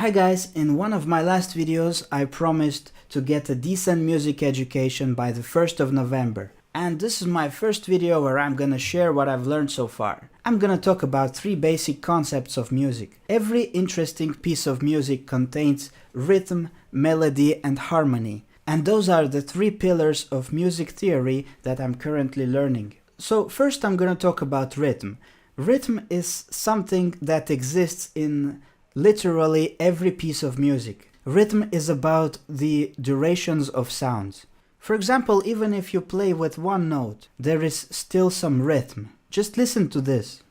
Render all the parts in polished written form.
Hi guys, in one of my last videos I promised to get a decent music education by the 1st of November. And this is my first video where I'm gonna share what I've learned so far. I'm gonna talk about 3 basic concepts of music. Every interesting piece of music contains rhythm, melody and harmony. And those are the 3 pillars of music theory that I'm currently learning. So first I'm gonna talk about rhythm. Rhythm is something that exists in literally every piece of music. Rhythm is about the durations of sounds. For example, even if you play with one note, there is still some rhythm. Just listen to this.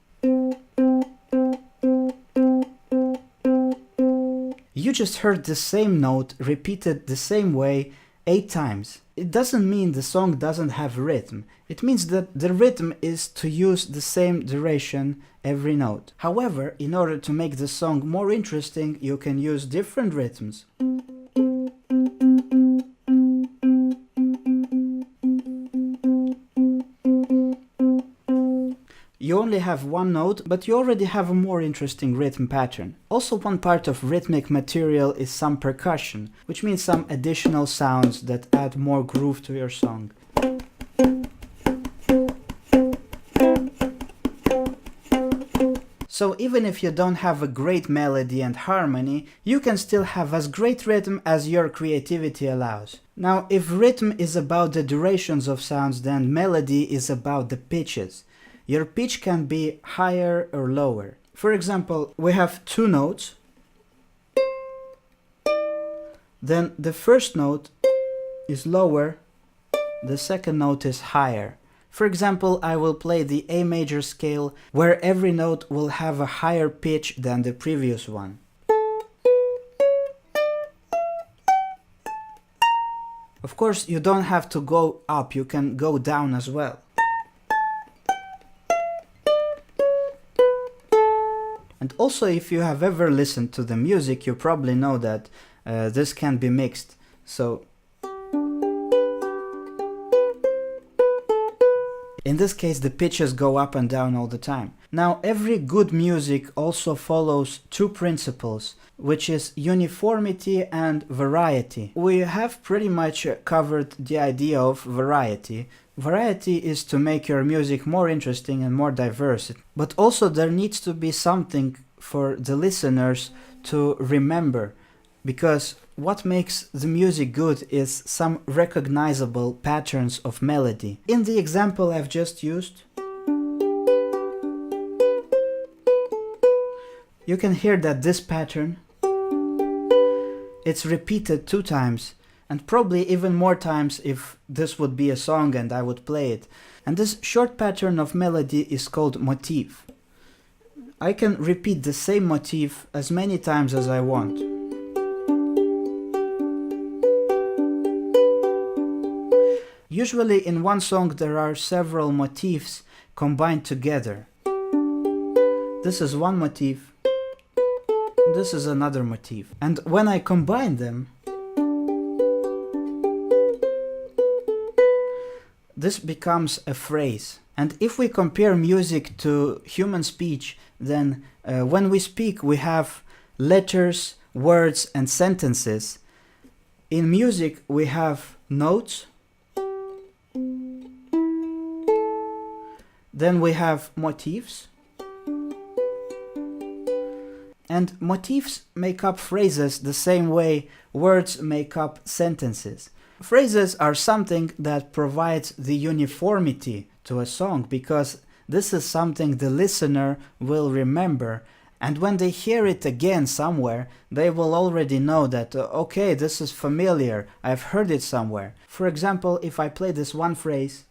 You just heard the same note repeated the same way 8 times. It doesn't mean the song doesn't have rhythm. It means that the rhythm is to use the same duration every note. However, in order to make the song more interesting, you can use different rhythms. You only have one note, but you already have a more interesting rhythm pattern. Also, one part of rhythmic material is some percussion, which means some additional sounds that add more groove to your song. So even if you don't have a great melody and harmony, you can still have as great rhythm as your creativity allows. Now, if rhythm is about the durations of sounds, then melody is about the pitches. Your pitch can be higher or lower. For example, we have 2 notes. Then the first note is lower, the second note is higher. For example, I will play the A major scale, where every note will have a higher pitch than the previous one. Of course, you don't have to go up, you can go down as well. And also, if you have ever listened to the music, you probably know that this can be mixed. So in this case, the pitches go up and down all the time. Now, every good music also follows 2 principles, which is uniformity and variety. We have pretty much covered the idea of variety. Variety is to make your music more interesting and more diverse, but also there needs to be something for the listeners to remember, because what makes the music good is some recognizable patterns of melody. In the example I've just used, you can hear that this pattern, it's repeated 2 times. And probably even more times if this would be a song and I would play it. And this short pattern of melody is called motif. I can repeat the same motif as many times as I want. Usually in one song there are several motifs combined together. This is one motif, this is another motif. And when I combine them, this becomes a phrase. And if we compare music to human speech, then when we speak we have letters, words and sentences. In music we have notes, then we have motifs, and motifs make up phrases the same way words make up sentences. Phrases are something that provides the uniformity to a song, because this is something the listener will remember, and when they hear it again somewhere, they will already know that, okay, this is familiar, I've heard it somewhere. For example, if I play this one phrase,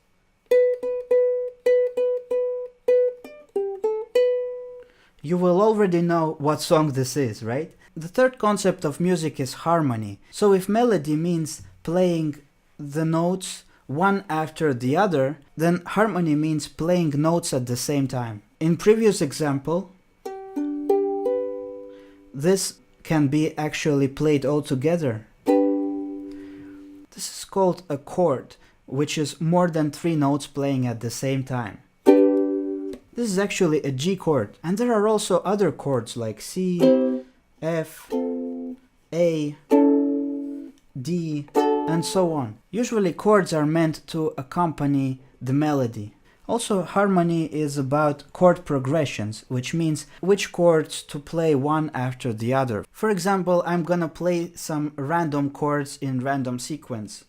you will already know what song this is, right? The third concept of music is harmony. So if melody means playing the notes one after the other, then harmony means playing notes at the same time. In previous example, this can be actually played all together. This is called a chord, which is more than 3 notes playing at the same time. This is actually a G chord, and there are also other chords like C, F, A, D, and so on. Usually chords are meant to accompany the melody. Also, harmony is about chord progressions, which means which chords to play one after the other. For example, I'm gonna play some random chords in random sequence.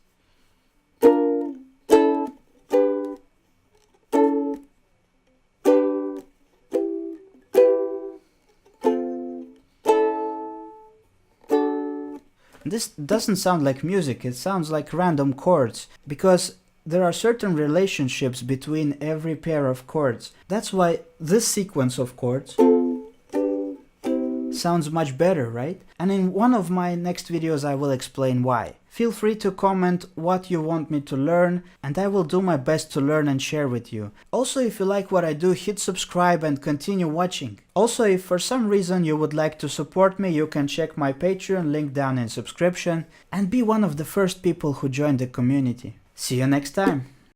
This doesn't sound like music, it sounds like random chords, because there are certain relationships between every pair of chords. That's why this sequence of chords sounds much better, right? And in one of my next videos I will explain why. Feel free to comment what you want me to learn, and I will do my best to learn and share with you. Also, if you like what I do, hit subscribe and continue watching. Also, if for some reason you would like to support me, you can check my Patreon, link down in subscription, and be one of the first people who join the community. See you next time!